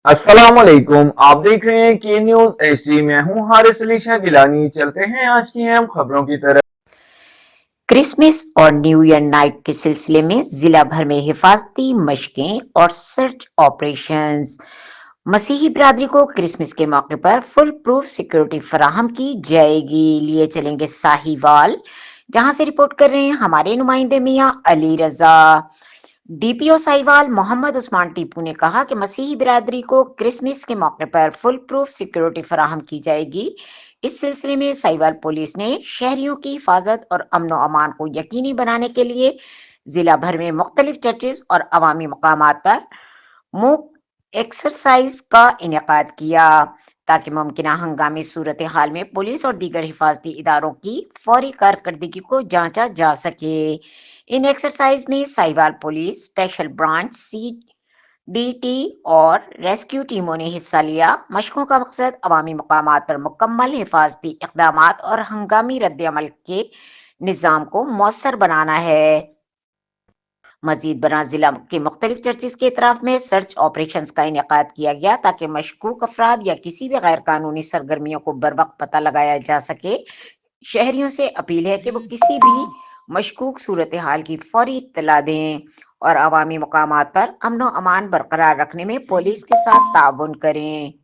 السلام علیکم، آپ دیکھ رہے ہیں کی نیوز ایچ ڈی۔ میں ہوں حارث علی شاہ گیلانی۔ چلتے ہیں آج کی اہم خبروں کی طرف۔ کرسمس اور نیو ایئر نائٹ کے سلسلے میں ضلع بھر میں حفاظتی مشقیں اور سرچ آپریشنز۔ مسیحی برادری کو کرسمس کے موقع پر فل پروف سیکورٹی فراہم کی جائے گی۔ لیے چلیں گے ساہیوال، جہاں سے رپورٹ کر رہے ہیں ہمارے نمائندے میاں علی رضا۔ ڈی پی او ساہیوال محمد عثمان ٹیپو نے کہا کہ مسیحی برادری کو کرسمس کے موقع پر فل پروف سیکورٹی فراہم کی جائے گی۔ اس سلسلے میں ساہیوال پولیس نے شہریوں کی حفاظت اور امن و امان کو یقینی بنانے کے لیے ضلع بھر میں مختلف چرچز اور عوامی مقامات پر موک ایکسرسائز کا انعقاد کیا، تاکہ ممکنہ ہنگامی صورتحال میں پولیس اور دیگر حفاظتی اداروں کی فوری کارکردگی کو جانچا جا سکے۔ ان ایکسرسائز میں Sahiwal police, special branch, C D T اور ریسکیو ٹیموں نے حصہ لیا۔ مشقوں کا مقصد عوامی مقامات پر مکمل حفاظتی اقدامات اور ہنگامی رد عمل کے نظام کو مؤثر بنانا ہے۔ مزید برآں ضلع کے مختلف چرچز کے اطراف میں سرچ آپریشنز کا انعقاد کیا گیا، تاکہ مشکوک افراد یا کسی بھی غیر قانونی سرگرمیوں کو بروقت پتہ لگایا جا سکے۔ شہریوں سے اپیل ہے کہ وہ کسی بھی مشکوک صورتحال کی فوری اطلاع دیں اور عوامی مقامات پر امن و امان برقرار رکھنے میں پولیس کے ساتھ تعاون کریں۔